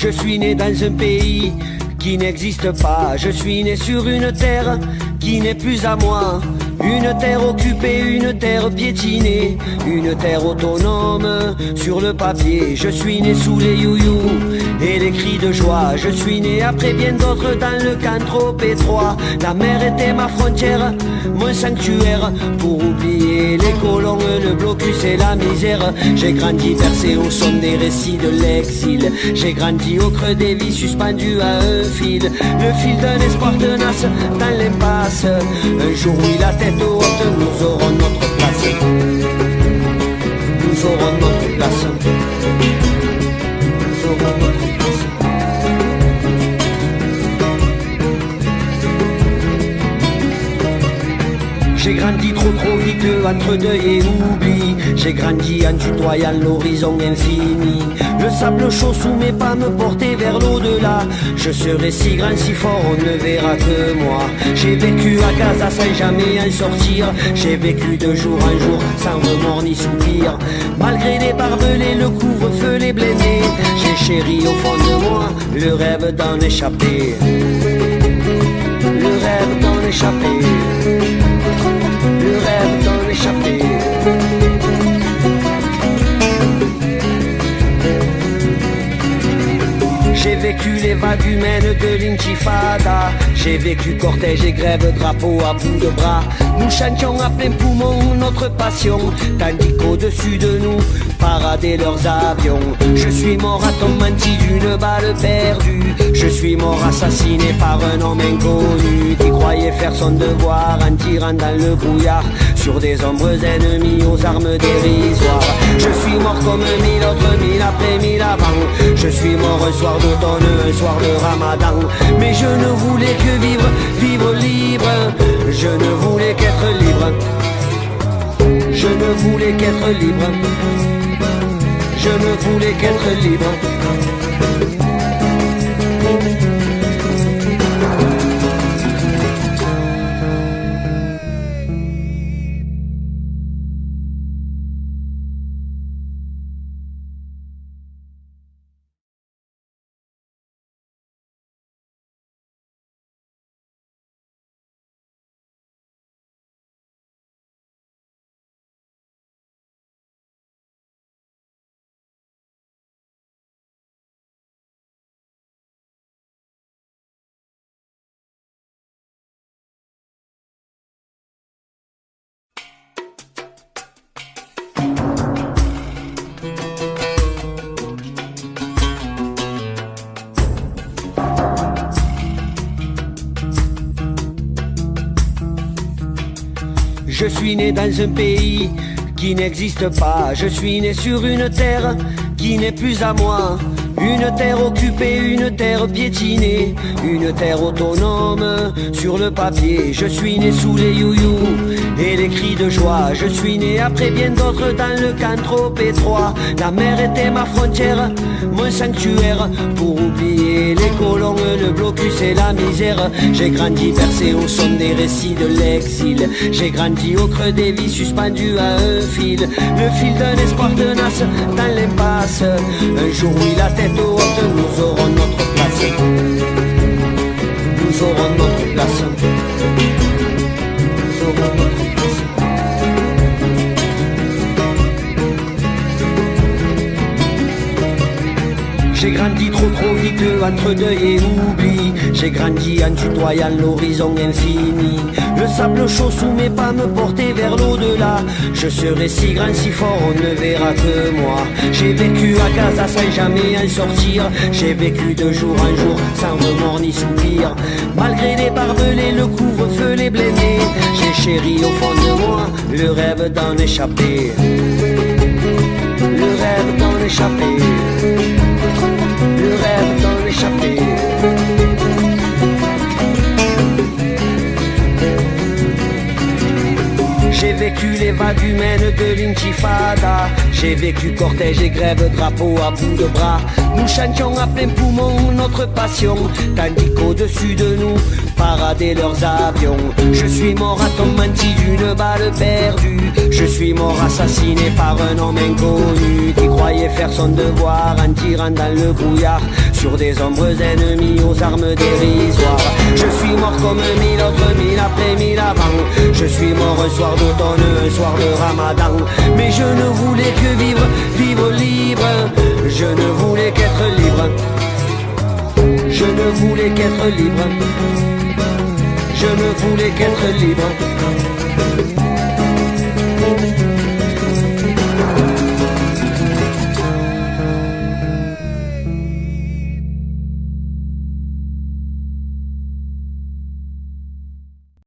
Je suis né dans un pays qui n'existe pas. Je suis né sur une terre qui n'est plus à moi. Une terre occupée, une terre piétinée, une terre autonome sur le papier. Je suis né sous les you-you et les cris de joie. Je suis né après bien d'autres dans le camp trop étroit. La mer était ma frontière, mon sanctuaire, pour oublier les colons, le blocus et la misère. J'ai grandi bercé au son des récits de l'exil. J'ai grandi au creux des vies suspendu à un fil. Le fil d'un espoir tenace dans l'impasse. Un jour oui la tête haute, nous aurons notre place. Nous aurons notre place. Nous aurons notre place. J'ai grandi trop vite entre deuil et oubli. J'ai grandi en tutoyant l'horizon infini. Le sable chaud sous mes pas me portait vers l'au-delà. Je serai si grand, si fort, on ne verra que moi. J'ai vécu à Gaza sans jamais en sortir. J'ai vécu de jour en jour sans remords ni soupir. Malgré les barbelés, le couvre-feu, les blindés, j'ai chéri au fond de moi le rêve d'en échapper. Le rêve d'en échapper. Le rêve d'en échapper. J'ai vécu les vagues humaines de l'intifada. J'ai vécu cortège et grève, drapeau à bout de bras. Nous chantions à plein poumon notre passion, tandis qu'au-dessus de nous paradaient leurs avions. Je suis mort à ton menti d'une balle perdue. Je suis mort assassiné par un homme inconnu qui croyait faire son devoir en tirant dans le brouillard sur des ombres ennemies aux armes dérisoires. Je suis mort comme 1000 autres, 1000 après 1000 avant. Je suis mort un soir d'automne, un soir de Ramadan. Mais je ne voulais que vivre, vivre libre. Je ne voulais qu'être libre. Je ne voulais qu'être libre. Je ne voulais qu'être libre. Je suis né dans un pays qui n'existe pas. Je suis né sur une terre qui n'est plus à moi. Une terre occupée, une terre piétinée, une terre autonome sur le papier. Je suis né sous les you-you et les cris de joie. Je suis né après bien d'autres dans le camp trop étroit. La mer était ma frontière, mon sanctuaire, pour oublier les colons, le blocus et la misère. J'ai grandi bercé au son des récits de l'exil. J'ai grandi au creux des vies suspendu à un fil. Le fil d'un espoir tenace dans l'impasse. Un jour oui la tête haute, nous aurons notre place. Nous aurons notre place. Nous aurons notre place. J'ai grandi trop vite entre deuil et oubli. J'ai grandi en tutoyant l'horizon infini. Le sable chaud sous mes pas me portait vers l'au-delà. Je serai si grand, si fort, on ne verra que moi. J'ai vécu à Gaza sans jamais en sortir. J'ai vécu de jour en jour sans remords ni soupir. Malgré les barbelés, le couvre-feu, les blindés, j'ai chéri au fond de moi le rêve d'en échapper. Le rêve d'en échapper. Le rêve d'en échapper. J'ai vécu les vagues humaines de l'intifada. J'ai vécu cortège et grève, drapeau à bout de bras. Nous chantions à plein poumon notre passion, tandis qu'au-dessus de nous paradaient leurs avions. Je suis mort à ton menti d'une balle perdue. Je suis mort assassiné par un homme inconnu qui croyait croyait faire son devoir en tirant dans le brouillard sur des ombres ennemies aux armes dérisoires. Je suis mort comme 1000 autres, 1000 après 1000 avant. Je suis mort un soir d'automne, un soir de Ramadan. Mais je ne voulais que vivre, vivre libre. Je ne voulais qu'être libre. Je ne voulais qu'être libre. Je ne voulais qu'être libre.